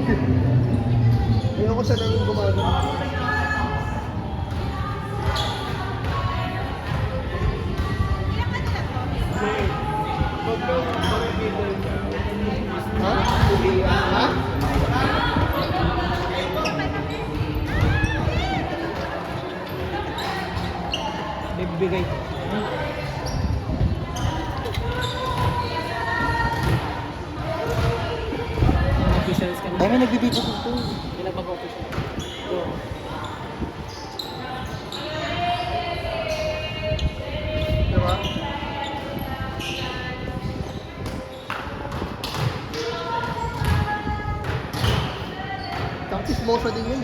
Ayoko siya nang gumagano. Ha? Ha? Bibigay. Officials ka na. Ay, may nagbibideo dito. Ilan mag-official? Oo. Diba? Tsaka chismosa din yun.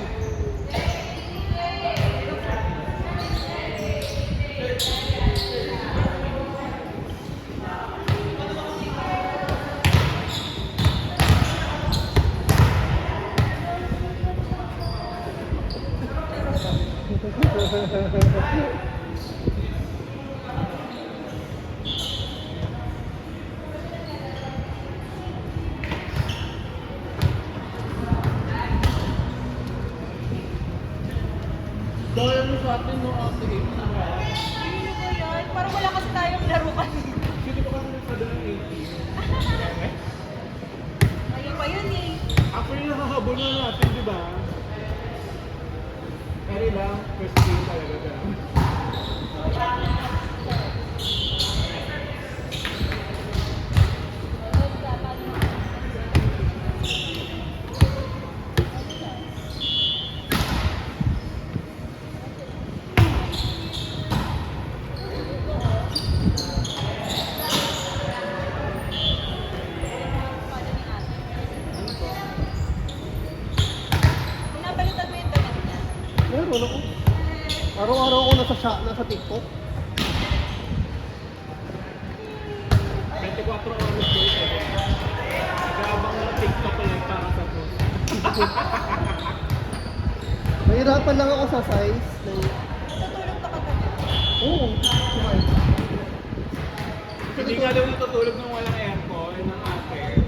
Dahil mo sa atin no after 8 na nga. Hindi ko yan. Parang wala kasi tayong laro kanina. Hindi ko kasi nagpadala ng 18. Ayun pa yun eh. Actually nakahabol na natin, di ba? Pero lang, first game talaga siya. Pinapalitan mo yung damit niya. Meron ako. Araw-araw ako nasa TikTok. 24 oras ko ito. Gabang ng TikTok ko lang para sa post. Mahirapan lang ako sa size. Tutulog ka kagabi. Oo. Kumain. Hindi nga daw natutulog nung walang aircon ng ate.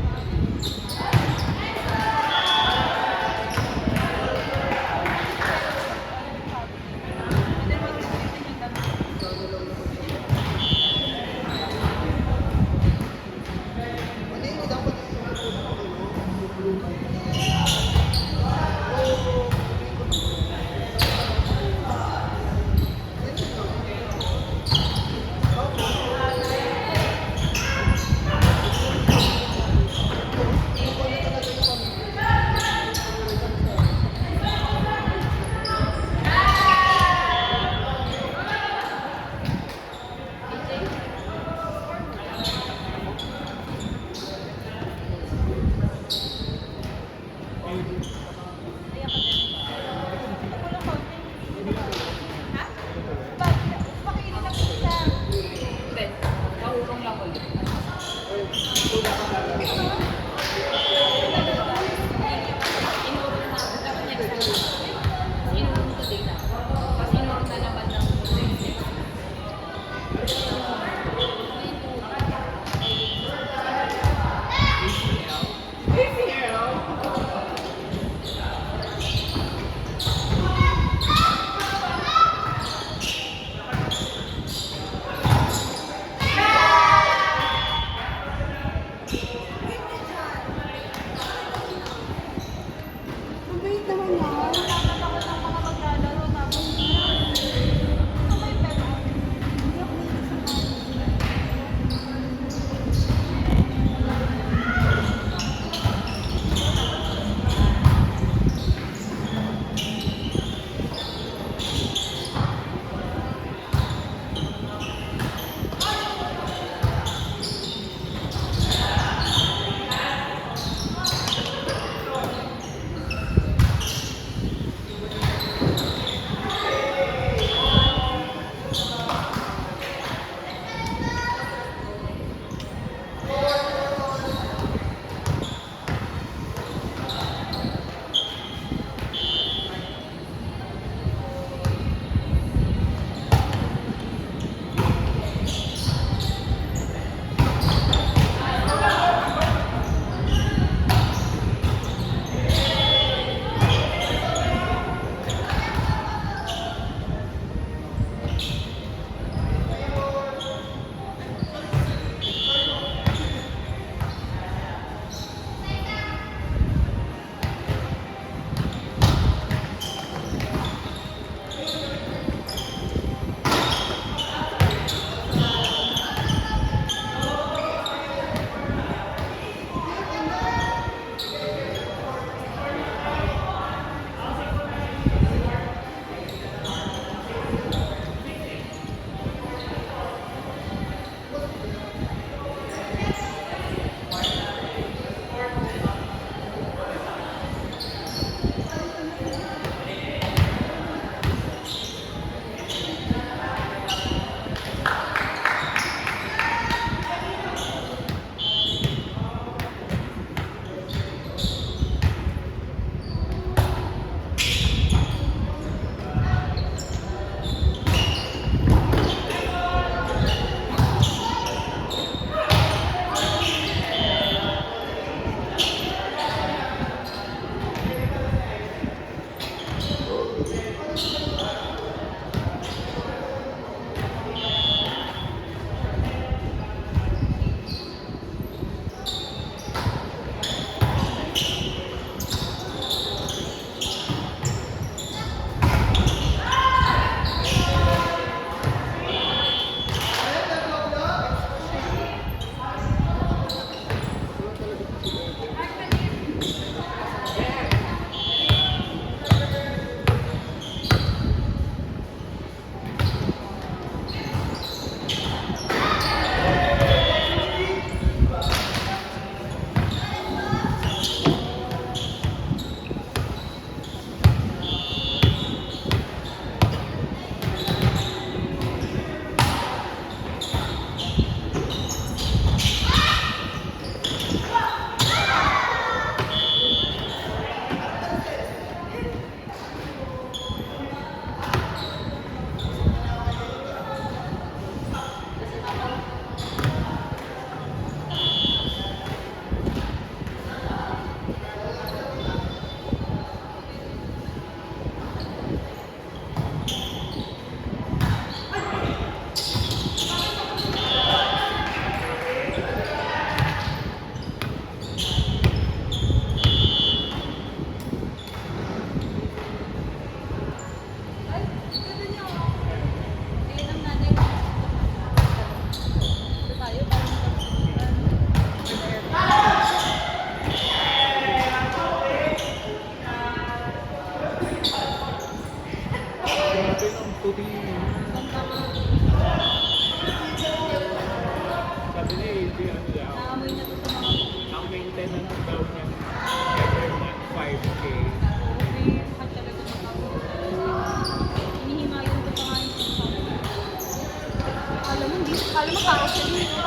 Kala mo tao siya dito.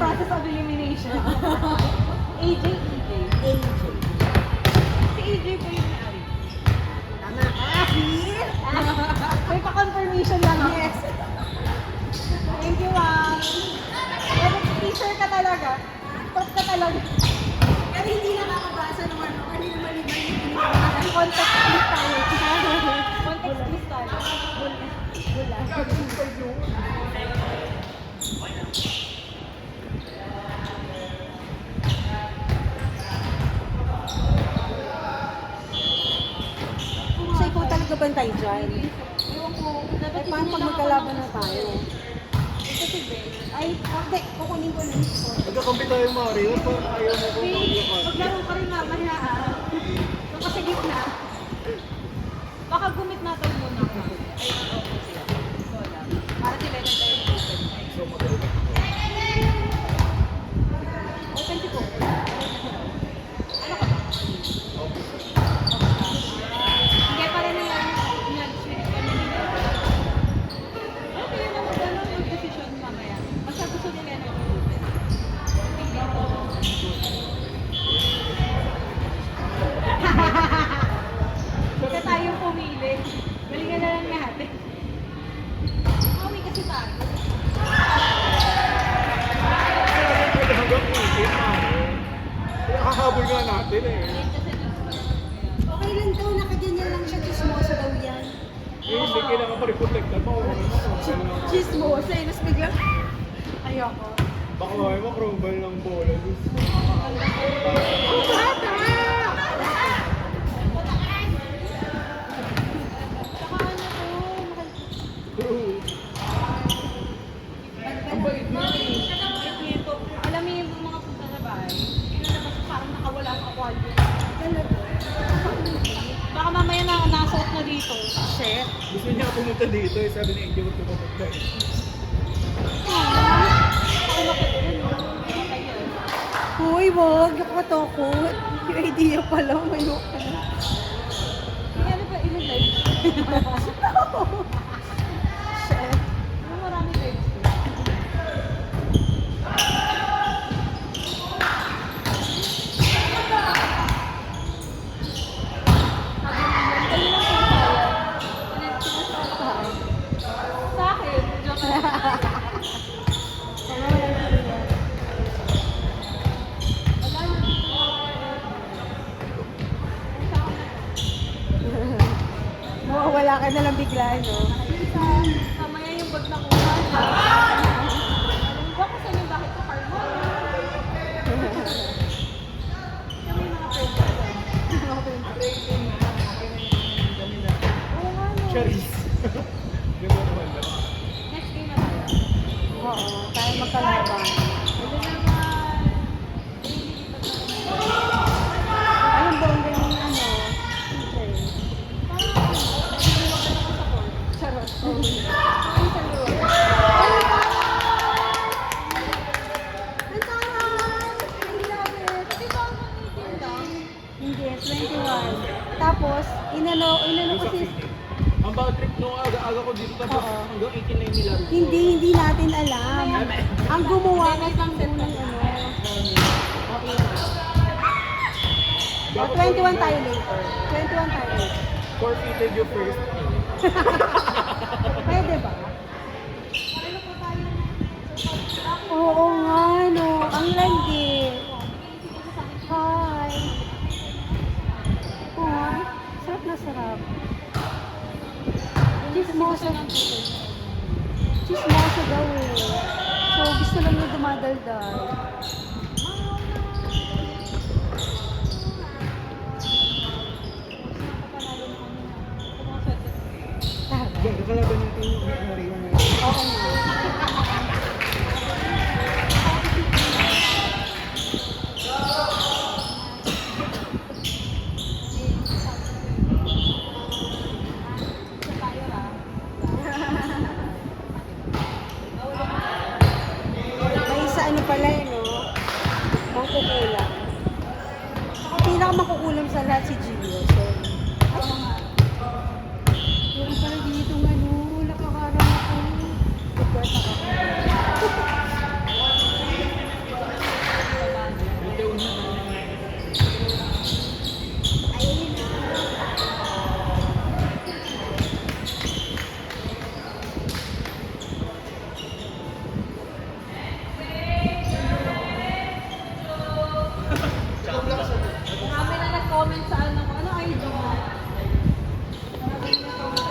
Process of elimination. AJ. Si AJ ba yung may-ari? Tama ka, Phil. May pa-confirmation lang. Yes. Thank you, ma'am. Teacher ka talaga. Top ka talaga. Pero hindi nakakabasa ng ano, kanina maliban yung pinipagalan. Context please tayo. Context please tayo. Wala. Siya ikaw talaga bantay dyan. Ewan ko. Dapat Paano pag magkalaban na tayo? Ito si Ben. Ay, hindi. Kukunin ko lang ito. Nagkakampi tayo, Mario. Parang ayaw mo kung Wait, mag-iwakan. maglaro ka rin mamaya ah. Doon ka sa gitna. Baka gumit na tayo muna ka. Ay, okay sila. Wala. Para sila na tayo open. So, magaling. Open si Coco. Ano ka ba? Hindi, para na yan. Nag-switch kami nila. Okay, na magdala yung decision mamaya. Basta gusto nila na open. Huwag na tayong pumili. Galingan na lang natin. Uwi kasi tayo. Hanggang isip, Mario. Kaya kahabol nga natin eh. Okay lang daw, nakaganyan lang siya. Chismosa daw yan. Hindi kailangan pa rin protect mo. Chismosa, eh. Tapos biglang, ayoko. Baka may makrobal ng bola. Ang bata! Saka ano to, True. ang bait mo eh. Alam mo yung mga punta sa bahay, pinalabas parang nakawala sa quality. Talaga. Baka mamaya na nasuot na dito. Shit. Gusto gusto niya pumunta dito eh. Sabi ni Angel, huwag ka pumunta eh. Ako makikita yun. Kayo. Uy, wag. Ako katakot. Yung idea pa lang. Ayoko na. Kaya ano ba in-live? Shit. Marami lives ko. Sa akin, joke lang. Wala na dito. Mawawala ka na lang bigla, no? Mamaya yung bag na kuha. Alam ko kung saan yung bakit ko carbon. Kami yung mga friends ko. Oo nga, no. Charis. Ganda naman ba? Next game na tayo. Oo, tayo magkalaban. Ito naman. Anong bongga yung ano? Okay. Charot. Ay, sa loob. Ang taray! I love it! Di ba ang 18 lang? Hindi, 21. Tapos, inano Yung ko sa si... Phoenix. Ang bad trip nung aga-aga ko dito tapos Oo. hanggang 18 na yung nilaro ko. Hindi natin alam. Ang gumawa ng unang ano. O, 21 tayo later. 21 tayo later. Forfeited yung first game. Pwede ba? Oo nga, no. Ang landi. Hi. Oh, sarap na sarap. Chismoso. Chismoso daw eh. So, gusto lang niya dumadaldal. Yan, kakalaban yung team yung Mario na Oo nga. May isa ano pala eh, no? Mangkukulam. Ang pinakamakukulam sa lahat si Gio.